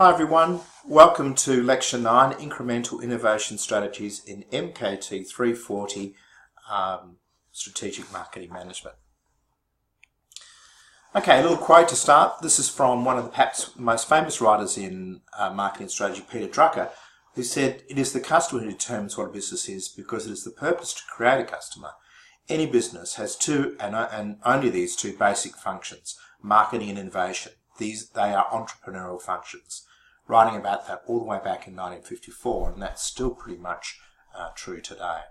Hi everyone, welcome to Lecture 9, Incremental Innovation Strategies in MKT 340 Strategic Marketing Management. Okay, a little quote to start. This is from one of the perhaps most famous writers in marketing strategy, Peter Drucker, who said, "It is the customer who determines what a business is because it is the purpose to create a customer. Any business has two and only these two basic functions, marketing and innovation. They are entrepreneurial functions." Writing about that all the way back in 1954, and that's still pretty much true today.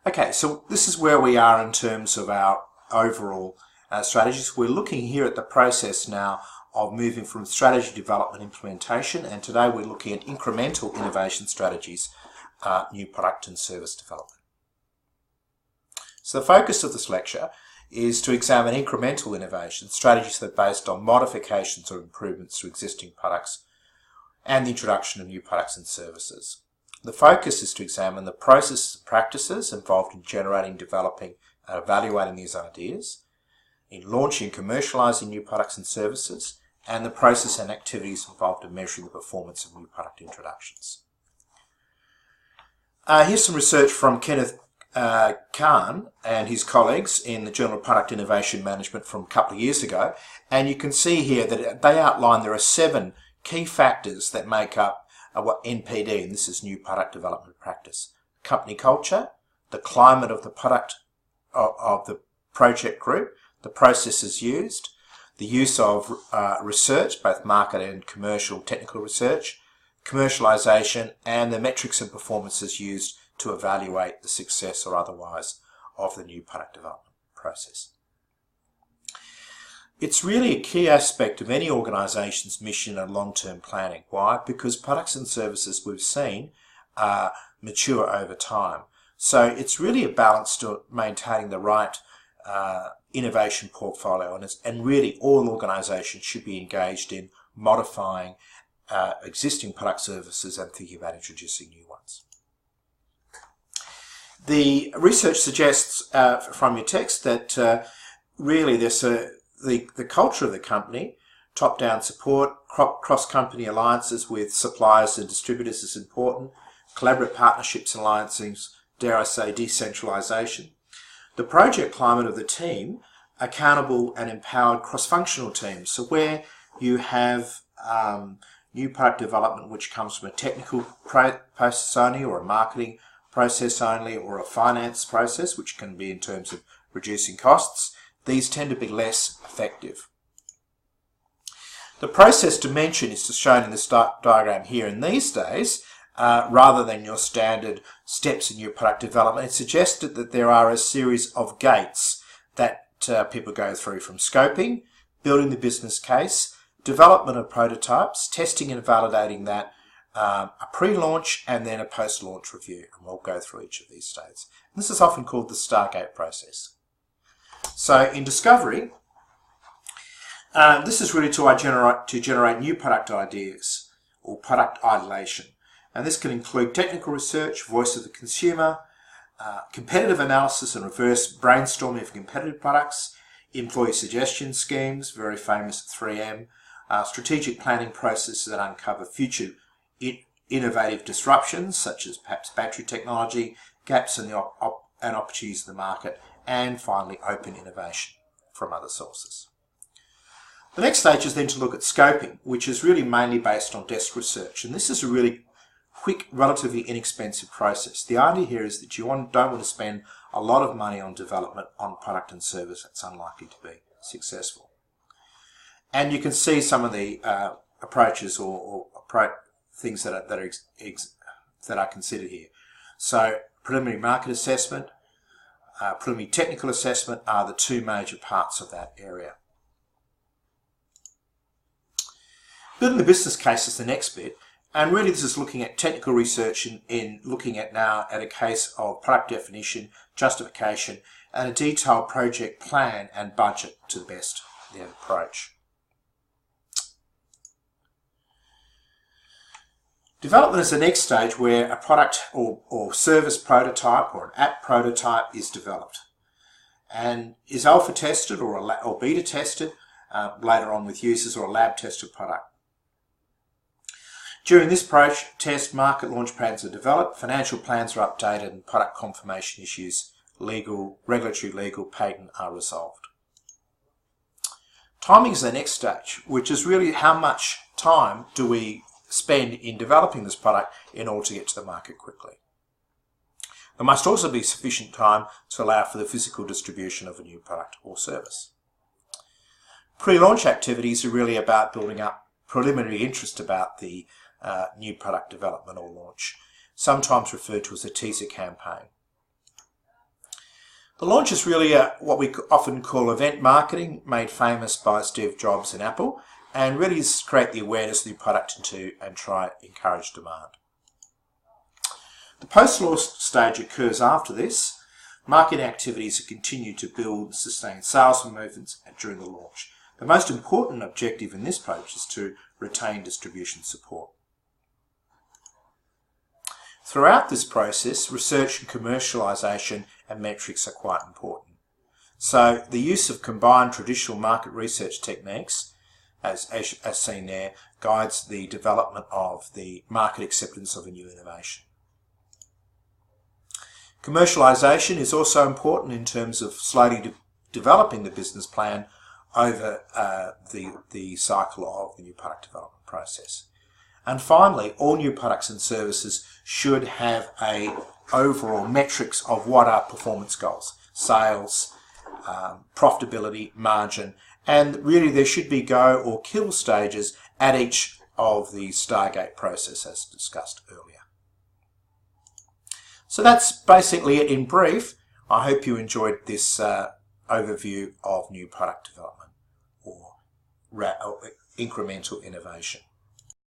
Okay, so this is where we are in terms of our overall strategies. We're looking here at the process now of moving from strategy development implementation, and today we're looking at incremental innovation strategies, new product and service development. So the focus of this lecture is to examine incremental innovation, strategies that are based on modifications or improvements to existing products and the introduction of new products and services. The focus is to examine the processes and practices involved in generating, developing and evaluating these ideas, in launching and commercializing new products and services, and the process and activities involved in measuring the performance of new product introductions. Here's some research from Kenneth Kahn and his colleagues in the Journal of Product Innovation Management from a couple of years ago, and you can see here that they outline there are 7 key factors that make up what NPD, and this is new product development practice: company culture, the climate of the product of the project group, the processes used, the use of research, both market and commercial technical research, commercialization, and the metrics and performances used to evaluate the success or otherwise of the new product development process. It's really a key aspect of any organisation's mission and long-term planning. Why? Because products and services we've seen mature over time. So it's really a balance to maintaining the right innovation portfolio, and really all organisations should be engaged in modifying existing product services and thinking about introducing new ones. The research suggests from your text that really the culture of the company, top-down support, cross-company alliances with suppliers and distributors is important, collaborative partnerships and alliances, dare I say decentralisation. The project climate of the team, accountable and empowered cross-functional teams, so where you have new product development which comes from a technical process only, or a marketing process only, or a finance process, which can be in terms of reducing costs, these tend to be less effective. The process dimension is shown in this diagram here. In these days, rather than your standard steps in your product development, it's suggested that there are a series of gates that people go through, from scoping, building the business case, development of prototypes, testing and validating that, a pre-launch, and then a post-launch review, and we'll go through each of these stages. This is often called the Stargate process. So in discovery, this is really to generate new product ideas, or product ideation, and this can include technical research, voice of the consumer, competitive analysis and reverse brainstorming of competitive products, employee suggestion schemes, very famous at 3M, strategic planning processes that uncover future innovative disruptions, such as perhaps battery technology, gaps in the and opportunities in the market, and finally open innovation from other sources. The next stage is then to look at scoping, which is really mainly based on desk research, and this is a really quick, relatively inexpensive process. The idea here is that you don't want to spend a lot of money on development on product and service that's unlikely to be successful. And you can see some of the approaches or things that are considered here. So preliminary market assessment, preliminary technical assessment are the 2 major parts of that area. Building the business case is the next bit, and really this is looking at technical research in looking at now at a case of product definition, justification, and a detailed project plan and budget to the best of the approach. Development is the next stage, where a product or service prototype or an app prototype is developed and is alpha tested or beta tested later on with users, or a lab tested product. During this test, market launch plans are developed, financial plans are updated, and product confirmation issues, regulatory, legal, patent, are resolved. Timing is the next stage, which is really how much time do we spend in developing this product in order to get to the market quickly. There must also be sufficient time to allow for the physical distribution of a new product or service. Pre-launch activities are really about building up preliminary interest about the new product development or launch, sometimes referred to as a teaser campaign. The launch is really what we often call event marketing, made famous by Steve Jobs in Apple, and really is to create the awareness of the product and try to encourage demand. The post-launch stage occurs after this. Marketing activities are continued to build and sustain sales movements during the launch. The most important objective in this approach is to retain distribution support. Throughout this process, research and commercialisation and metrics are quite important. So the use of combined traditional market research techniques, as seen there, guides the development of the market acceptance of a new innovation. Commercialisation is also important in terms of slowly developing the business plan over the cycle of the new product development process. And finally, all new products and services should have a overall metrics of what are performance goals: sales, profitability, margin, and really there should be go or kill stages at each of the Stargate process as discussed earlier. So that's basically it in brief. I hope you enjoyed this overview of new product development or incremental innovation.